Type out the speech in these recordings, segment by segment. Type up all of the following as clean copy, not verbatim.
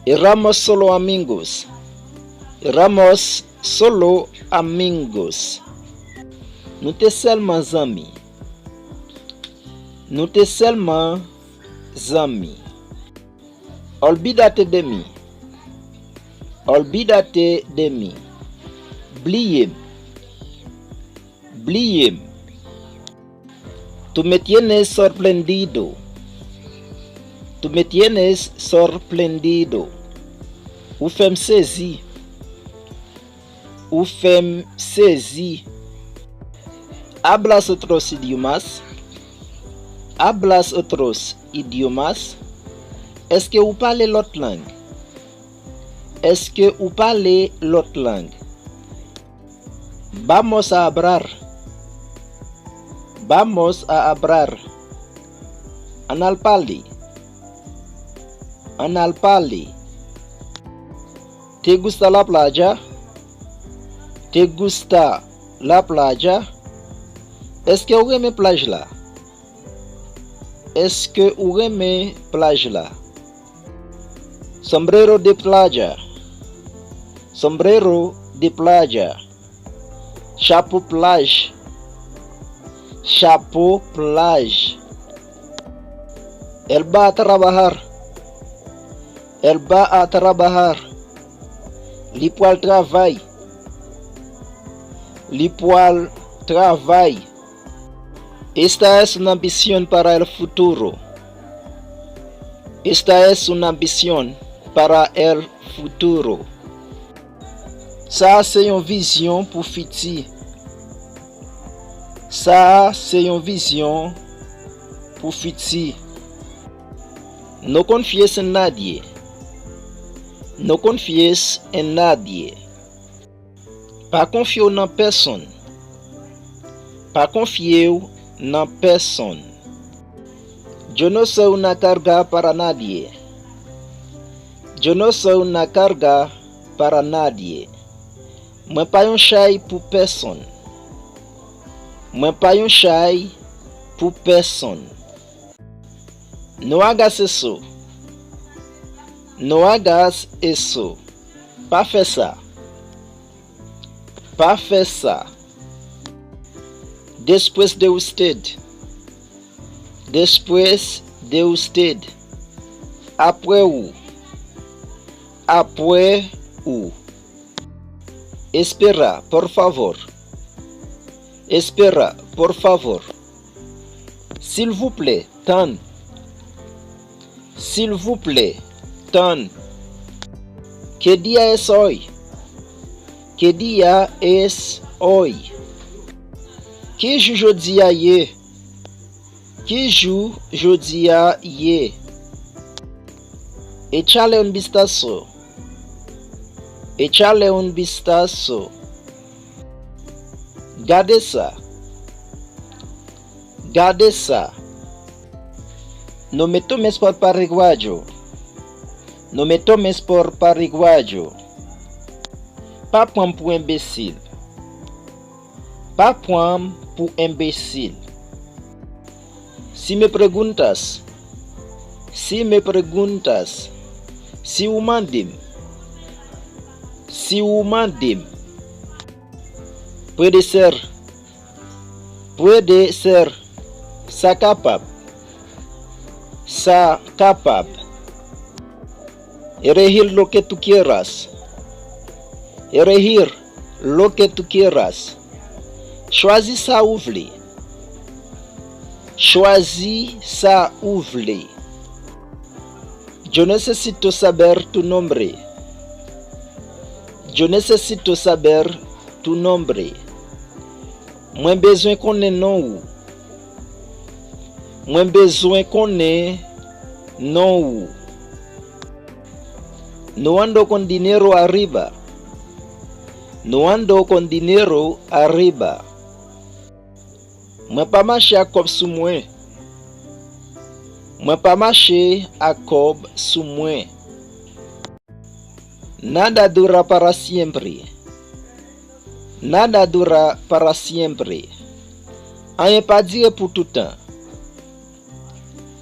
Éramos solo amigos. Éramos solo amigos. Nous étions seulement amis. Nous étions seulement amis. Olvídate de mí. Olvídate de mí. Blíem. Blíem. Tú me tienes sorprendido. Tú me tienes sorprendido. Ou fais-me saisir. Ou fais-me saisir. Hablas otros idiomas? Hablas otros idiomas? Est-ce que vous parlez l'autre langue? Est-ce que vous parlez l'autre langue? Vamos a hablar. Vamos a hablar. Anal parler. Anal parler. ¿Te gusta la playa? ¿Te gusta la playa? Est-ce que vous aimez plage là? Est-ce que vous aimez plage là? Sombrero de playa. Sombrero de playa. Chapeau plage. Chapeau plage. Elle va a trabajar. Elle va a trabajar. Li poil travail. Li poil travail. Esta es una ambición para el futuro. Esta es una ambición para el futuro. Ça, c'est une vision pour futur. Ça, c'est une vision pour futur. No confíes en nadie. No confíes en nadie. Pas confier en personne. Pas confier en personne. Yo no soy una carga para nadie. Yo no soy una carga para nadie. Moi pas un chai pour personne. Moi pas un chai pour personne. No hagas eso. No hagas eso. Pas faire ça. Pas faire ça. Después de usted. Después de usted. Après où. Après où. Espera, por favor. Espera, por favor. S'il vous plaît, tan. S'il vous plaît, tan. ¿Qué día es hoy? ¿Qué día es hoy? Que jour jodi a ye? Que jour jodi a ye? Échale un vistazo. Échale un vistazo. Gardez ça. Gardez ça. No me tomes por pariguayo. No me tomes por pariguayo. Pas point pour imbécile. Pas point pour imbécile. Si me preguntas. Si me preguntas. Si vous mandem. Si vous mandem. Puede ser. Puede ser. Sa capable. Sa capable. Elegir lo que tú quieras. Elegir lo que tú quieras. Choisis ça ou vle. Choisis ça ou vle. Yo necesito saber tu nombre. Yo necesito saber tu nombre. Moi besoin connaître non ou. Moi besoin connaître non ou. No ando con dinero arriba. No ando con dinero arriba. Moi pas marcher à cob sous moi. Moi pas marcher à cob sous moi. Nada dura para siempre. Nada dura para siempre. Rien pas dire pour tout temps.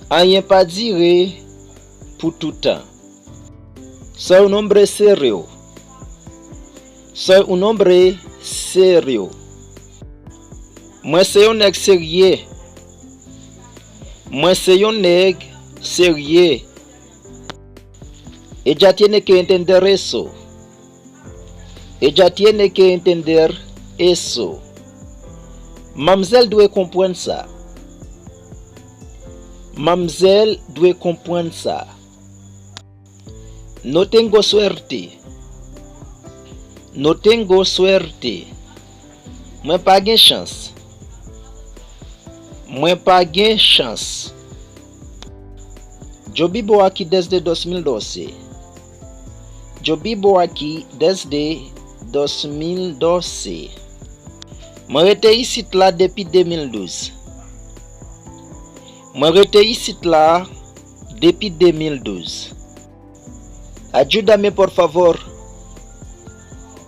Rien pas dire pour tout temps. Soy un hombre serio. Soy un hombre serio. Moi c'est un nègre sérieux. Moi c'est un nègre sérieux. Ella tiene que entender eso. Ella tiene que entender eso. Mademoiselle doit comprendre ça. Mademoiselle doit comprendre ça. No tengo suerte. No tengo suerte. Moi pas gain chance. Moi pas gain chance. Yo vivo aquí desde 2012. Yo vivo aquí desde 2012. Moi rete ici là depuis 2012. Moi rete ici là depuis 2012. Ayúdame por favor.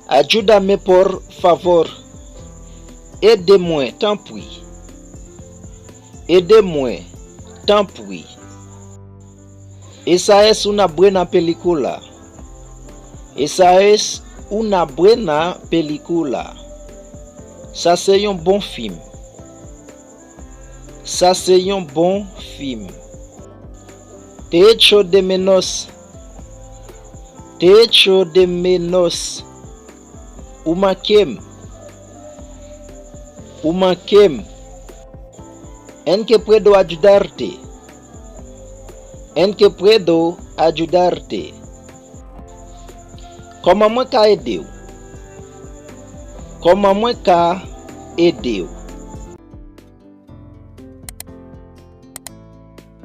Ayúdame por favor. Aidez-moi, tant pis. Aidez-moi, tant pis. Esa es una buena película. Esa es una buena película. Ça c'est un bon film. Ça c'est un bon film. Te echo de menos. Te echo de menos. Umakem. Umakem. En que puedo ayudarte. En que puedo ayudarte. Comment moi ka aider? Comment moi ka aider?